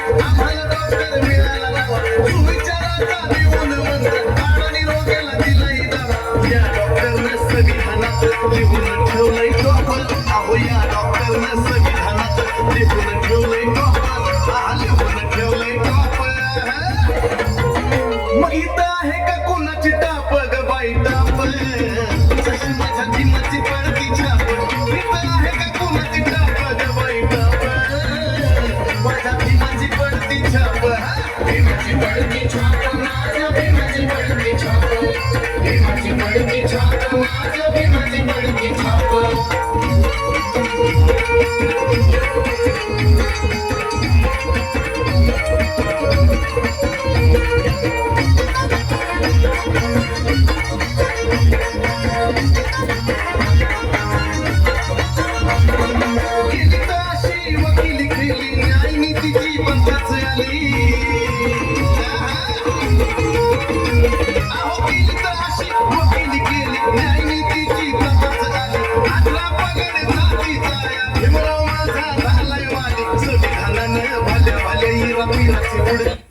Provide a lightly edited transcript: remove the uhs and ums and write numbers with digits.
आम्हाला डॉक्टर मिळाला नावा सुविचाराचा देऊन मंत्र आणि रोग्याला दिलाही दावा या डॉक्टरनं संविधानात लिहून ठेवलंय टॉपर अहो या डॉक्टरनं संविधानात लिहून ठेवलंय टॉपर लिहून ठेवलंय टॉपर मग इथं आहे का कुणाची टाप ग बाई टाप माझ्या भीमाची पडती छाप इथं आहे का कुणाची टाप ग बाई टाप माझ्या भीमाची पडती छाप भीमाची पडती छाप माझ्या भीमाची पडती छाप भीमाची पडती छाप माझ्या भीमाची पडती छाप वकिली केली न्याय नीतीची पंथाच आली अहो केली तर अशी वकिली केली न्याय नीतीची पंथाच आली आजला पगड जातीचा भीमराव माझा झालाय वाली संविधानानं भल्या भल्या हिरा पिराची उडली